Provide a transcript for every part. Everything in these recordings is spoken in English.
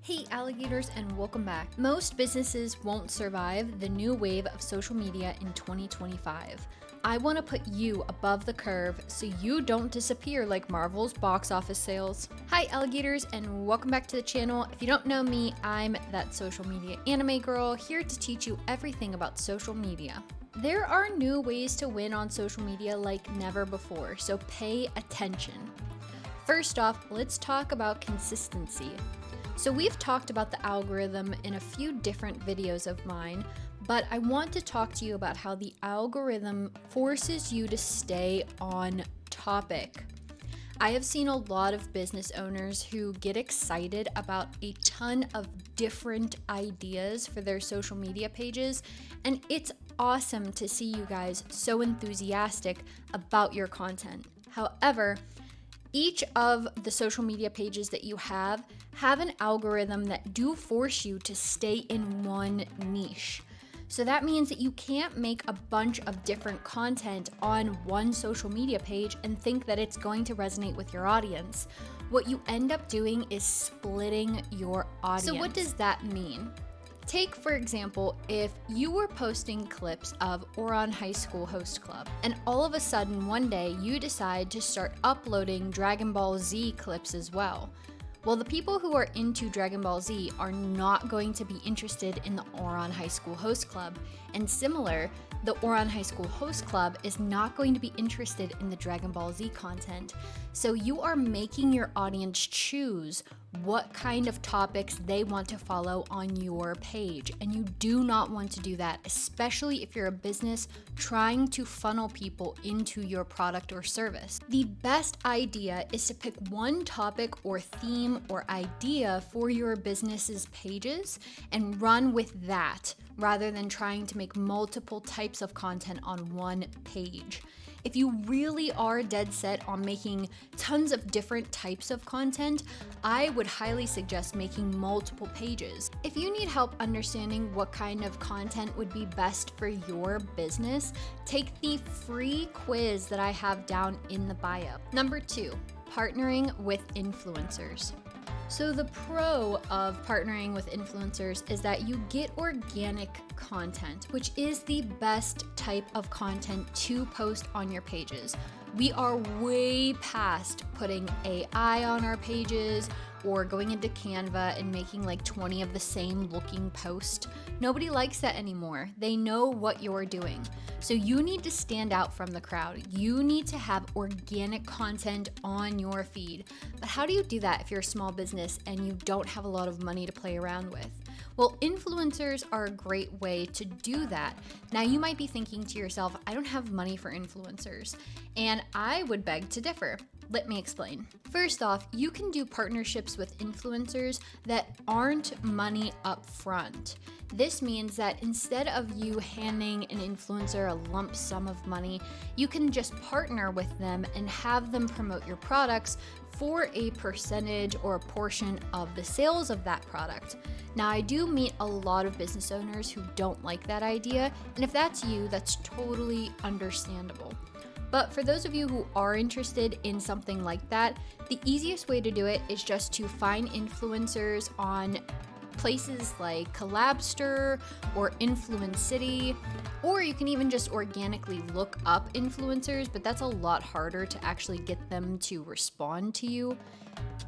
Hey alligators, and welcome back. Most businesses won't survive the new wave of social media in 2025. I want to put you above the curve so you don't disappear like Marvel's box office sales. Hi alligators, and welcome back to the channel. If you don't know me, I'm that social media anime girl here to teach you everything about social media. There are new ways to win on social media like never before, so pay attention. First off, let's talk about consistency. So we've talked about the algorithm in a few different videos of mine, but I want to talk to you about how the algorithm forces you to stay on topic. I have seen a lot of business owners who get excited about a ton of different ideas for their social media pages, and it's awesome to see you guys so enthusiastic about your content. However, each of the social media pages that you have an algorithm that do force you to stay in one niche. So that means that you can't make a bunch of different content on one social media page and think that it's going to resonate with your audience. What you end up doing is splitting your audience. So what does that mean? Take, for example, if you were posting clips of Ouran High School Host Club, and all of a sudden one day you decide to start uploading Dragon Ball Z clips as well. Well, the people who are into Dragon Ball Z are not going to be interested in the Ouran High School Host Club. And similar, the Ouran High School Host Club is not going to be interested in the Dragon Ball Z content. So you are making your audience choose what kind of topics they want to follow on your page. And you do not want to do that, especially if you're a business trying to funnel people into your product or service. The best idea is to pick one topic or theme or idea for your business's pages and run with that, rather than trying to make multiple types of content on one page. If you really are dead set on making tons of different types of content, I would highly suggest making multiple pages. If you need help understanding what kind of content would be best for your business, take the free quiz that I have down in the bio. Number 2, partnering with influencers. So the pro of partnering with influencers is that you get organic content, which is the best type of content to post on your pages. We are way past putting AI on our pages or going into Canva and making like 20 of the same looking post. Nobody likes that anymore. They know what you're doing. So you need to stand out from the crowd. You need to have organic content on your feed. But how do you do that if you're a small business and you don't have a lot of money to play around with? Well, influencers are a great way to do that. Now, you might be thinking to yourself, I don't have money for influencers. And I would beg to differ. Let me explain. First off, you can do partnerships with influencers that aren't money up front. This means that instead of you handing an influencer a lump sum of money, you can just partner with them and have them promote your products for a percentage or a portion of the sales of that product. Now, I do meet a lot of business owners who don't like that idea, and if that's you, that's totally understandable. But for those of you who are interested in something like that, the easiest way to do it is just to find influencers on places like Collabster or Influence City, or you can even just organically look up influencers, but that's a lot harder to actually get them to respond to you.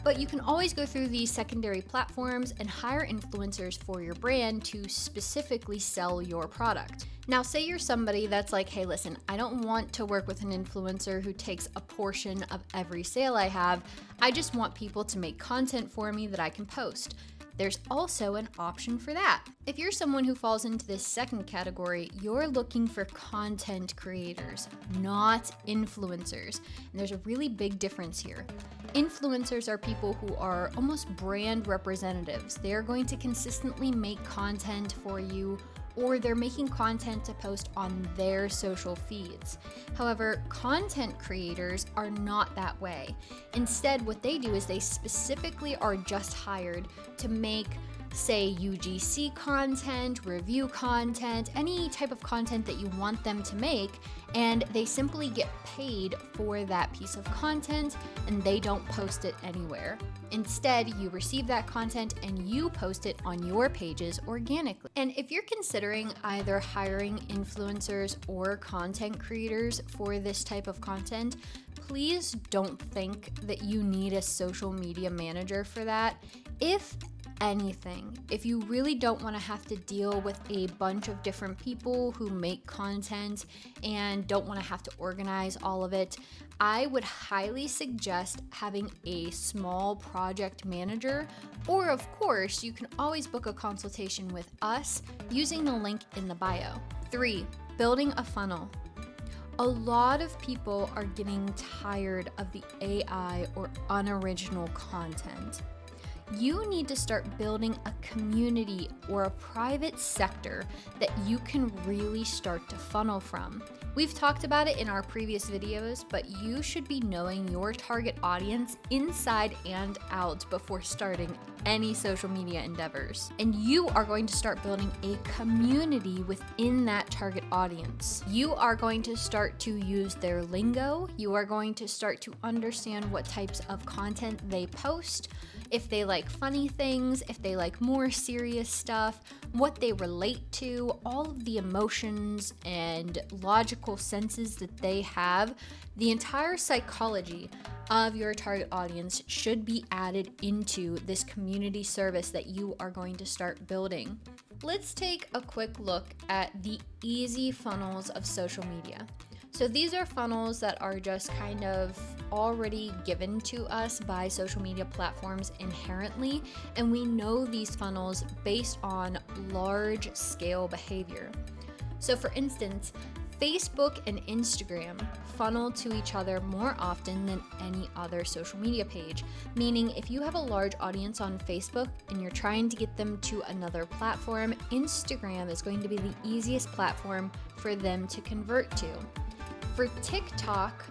But you can always go through these secondary platforms and hire influencers for your brand to specifically sell your product. Now, say you're somebody that's like, hey, listen, I don't want to work with an influencer who takes a portion of every sale I have. I just want people to make content for me that I can post. There's also an option for that. If you're someone who falls into this second category, you're looking for content creators, not influencers. And there's a really big difference here. Influencers are people who are almost brand representatives. They're going to consistently make content for you, or they're making content to post on their social feeds. However, content creators are not that way. Instead, what they do is they specifically are just hired to make say UGC content, review content, any type of content that you want them to make, and they simply get paid for that piece of content and they don't post it anywhere. Instead, you receive that content and you post it on your pages organically. And if you're considering either hiring influencers or content creators for this type of content, please don't think that you need a social media manager for that. If anything, if you really don't want to have to deal with a bunch of different people who make content and don't want to have to organize all of it, I would highly suggest having a small project manager, or of course, you can always book a consultation with us using the link in the bio. 3, building a funnel. A lot of people are getting tired of the AI or unoriginal content. You need to start building a community or a private sector that you can really start to funnel from. We've talked about it in our previous videos, but you should be knowing your target audience inside and out before starting any social media endeavors. And you are going to start building a community within that target audience. You are going to start to use their lingo. You are going to start to understand what types of content they post, if they like funny things, if they like more serious stuff, what they relate to, all of the emotions and logical senses that they have. The entire psychology of your target audience should be added into this community service that you are going to start building. Let's take a quick look at the easy funnels of social media. So these are funnels that are just kind of already given to us by social media platforms inherently, and we know these funnels based on large scale behavior. So for instance, Facebook and Instagram funnel to each other more often than any other social media page, meaning if you have a large audience on Facebook and you're trying to get them to another platform, Instagram is going to be the easiest platform for them to convert to. For TikTok,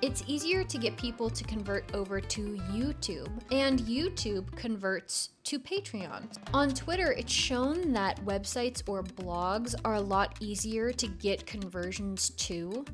it's easier to get people to convert over to YouTube, and YouTube converts to Patreon. On Twitter, it's shown that websites or blogs are a lot easier to get conversions to,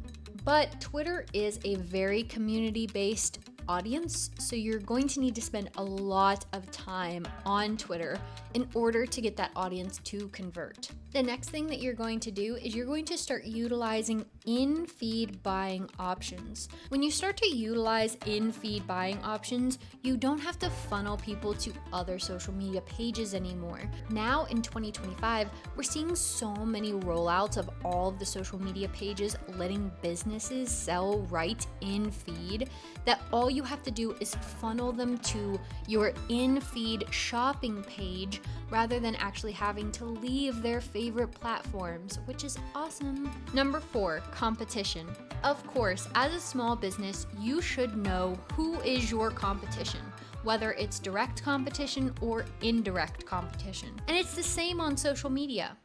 but Twitter is a very community-based audience, so you're going to need to spend a lot of time on Twitter in order to get that audience to convert. The next thing that you're going to do is you're going to start utilizing in-feed buying options. When you start to utilize in-feed buying options, you don't have to funnel people to other social media pages anymore. Now in 2025, we're seeing so many rollouts of all of the social media pages letting businesses sell right in feed that all you have to do is funnel them to your in-feed shopping page rather than actually having to leave their favorite platforms, which is awesome. Number 4, competition. Of course, as a small business, you should know who is your competition, whether it's direct competition or indirect competition. And it's the same on social media.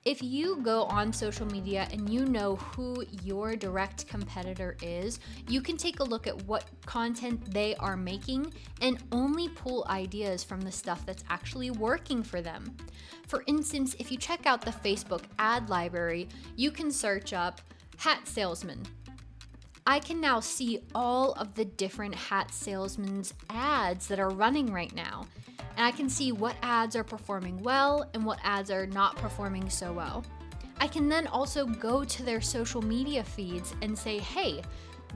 If you go on social media and you know who your direct competitor is, you can take a look at what content they are making and only pull ideas from the stuff that's actually working for them. For instance, if you check out the Facebook ad library, you can search up hat salesman. I can now see all of the different hat salesmen's ads that are running right now. And I can see what ads are performing well and what ads are not performing so well. I can then also go to their social media feeds and say, hey,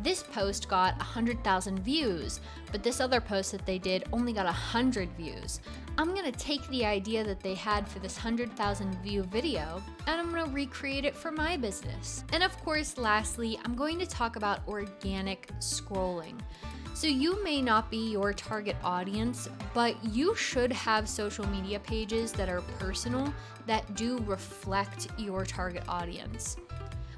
this post got 100,000 views, but this other post that they did only got 100 views. I'm gonna take the idea that they had for this 100,000 view video and I'm gonna recreate it for my business. And of course, lastly, I'm going to talk about organic scrolling. So you may not be your target audience, but you should have social media pages that are personal that do reflect your target audience.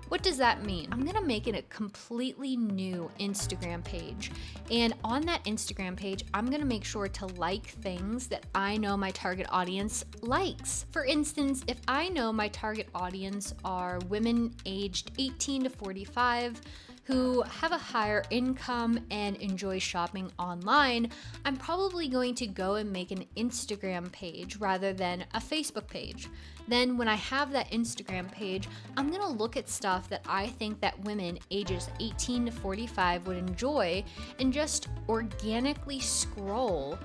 What does that mean? I'm gonna make it a completely new Instagram page. And on that Instagram page, I'm gonna make sure to like things that I know my target audience likes. For instance, if I know my target audience are women aged 18 to 45, who have a higher income and enjoy shopping online, I'm probably going to go and make an Instagram page rather than a Facebook page. Then when I have that Instagram page, I'm gonna look at stuff that I think that women ages 18 to 45 would enjoy and just organically scroll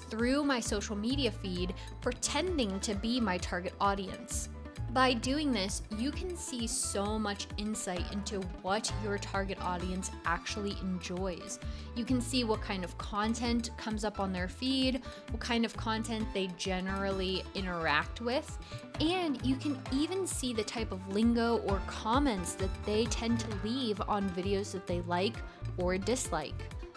through my social media feed pretending to be my target audience. By doing this, you can see so much insight into what your target audience actually enjoys. You can see what kind of content comes up on their feed, what kind of content they generally interact with, and you can even see the type of lingo or comments that they tend to leave on videos that they like or dislike.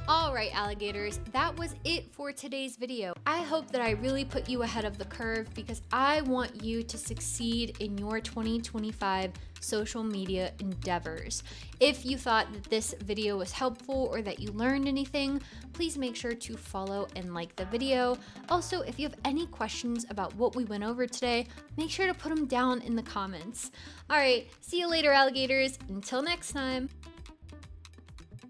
Alright alligators, that was it for today's video. I hope that I really put you ahead of the curve because I want you to succeed in your 2025 social media endeavors. If you thought that this video was helpful or that you learned anything, please make sure to follow and like the video. Also, if you have any questions about what we went over today, make sure to put them down in the comments. Alright, see you later alligators. Until next time.